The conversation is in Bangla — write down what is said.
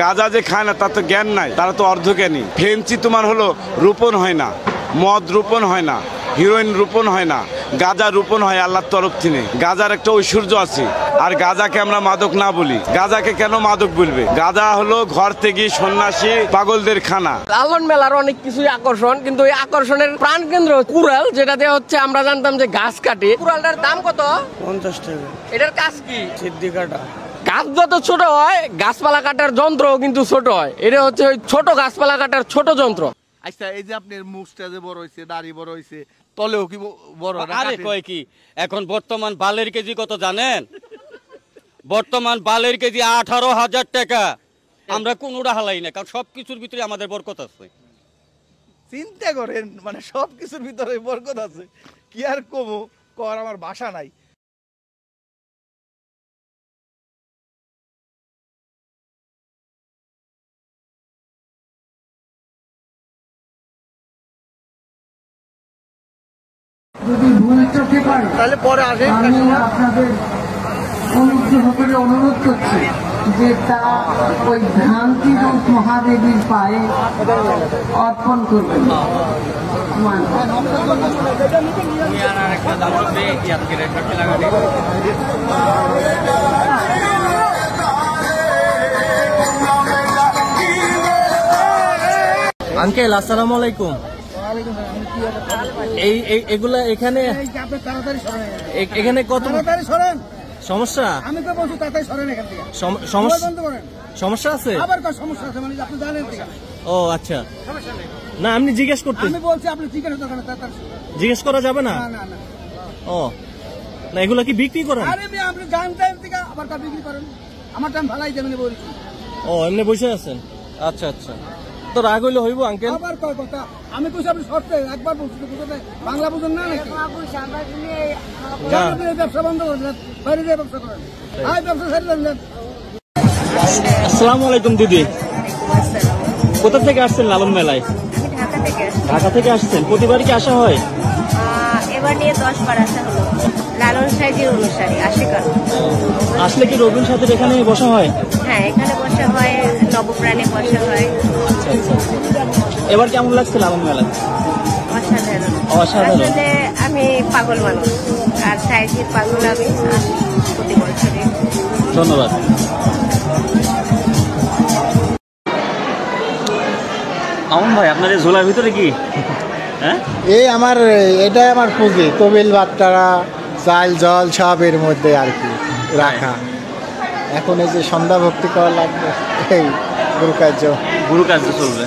গাঁজা যে খায় না তার তো জ্ঞান নাই, তারা তো অর্ধজ্ঞানী। ফেন্সি তোমার হলো রোপণ হয় না, মদ রোপণ হয় না, হিরোইন রোপণ হয় না, গাঁজা রোপণ হয় আল্লাহর তরফ থেকে। গাঁজার একটা ঐশ্বর্য আছে। আর গাঁজাকে আমরা মাদক না বলি। গাঁজাকে কেন মাদক বলবে? গাঁজা হলো ঘর থেকে সন্ন্যাসী পাগলদের খানা। লালন মেলার অনেক কিছুই আকর্ষণ, কিন্তু এই আকর্ষণের প্রাণ কেন্দ্র কুড়াল, যেটাতে হচ্ছে আমরা জানতাম যে গাছ কাটে। কুড়ালটার দাম কত? 50 টাকা। এটার কাজ কি? সিদ্ধি কাটা। গাছ যত ছোট হয় গাছপালা কাটার যন্ত্রও কিন্তু ছোট হয়। এটা হচ্ছে ওই ছোট গাছপালা কাটার ছোট যন্ত্র। আচ্ছা, এই যে আপনার মুখটা যে বড় হয়েছে, দাড়ি বড় হয়েছে, তলেও কি বড়? আরে কয় কি, এখন বর্তমান বালের কেজি কত জানেন? বর্তমান বালের কেজি 18,000 টাকা। আমরা কোনোটা হালাই না, কারণ সবকিছুর ভিতরে আমাদের বরকত আছে। চিন্তা করেন, মানে সবকিছুর ভিতরে বরকত আছে। কি আর কমো কর, আমার ভাষা নাই। যদি ভুল চোখে পাই তাহলে পরে আসে। আমি আপনাদের অনুগ্রহ করে অনুরোধ করছি যে তা ওই ভ্রান্তি রূপ মহাদেবীর পায়ে অর্পণ করবেন। আঙ্কেল আসসালামু আলাইকুম। এগুলা এখানে এখানে কত সমস্যা? আমি তো বলছি তাড়াতাড়ি সরেন এখান থেকে। সমস্যা আছে? আবার সমস্যা আছে মানে আপনি জানেন? ও আচ্ছা, না আপনি জিজ্ঞেস করতে। আমি বলছি আপনি জিজ্ঞেস করেন, তাড়াতাড়ি জিজ্ঞেস করা যাবে না? না না। ও না, এগুলা কি বিক্রি করেন? আরে আপনি জানতেন থেকে আবার তা বিক্রি করেন? আমার টাইম ভালাই দেবেন বলছি। ও এমনি বসে আছেন? আচ্ছা আচ্ছা, তো রাগ হইলে হইব আঙ্কেল? আবার কয় কথা, আমি কইছি আপনি সরতে একবার বলছি, বাংলা বুঝুন না নাকি? ব্যবসা বন্ধ করেন, বাইরে দিয়ে ব্যবসা করেন। ব্যবসা ছেড়ে দেন। আসসালামু আলাইকুম দিদি, কোথা থেকে আসছেন লালন মেলায়? ঢাকা থেকে আসছেন। প্রতিবারই কি আসা হয়? এবার নিয়ে 10 বার আসা হলো। লালন সাইজের অনুসারী আশিকার। আসলে কি রবীন্দ্র সাথে এখানে বসা হয়? হ্যাঁ, এখানে বসা হয়, নবপ্রাণে বসা হয়। আচ্ছা আচ্ছা, এবার কেমন লাগছে লালন মেলা? অসাধারণ। অসাধারণ। আসলে আমি পাগল মানুষ, আর সাইজের পাগল আমি প্রতি বছরই। ধন্যবাদ। আমন ভাই, আপনার এই ঝোলার ভিতরে কি? হ্যাঁ, এই আমার এটাই আমার পুঁজি, তবিল বাট্টারা, চাল জল সব এর মধ্যে আর কি রাখা। এখন এই যে সন্ধ্যা ভক্তি করা লাগবে, এই গুরু কার্য চলবে।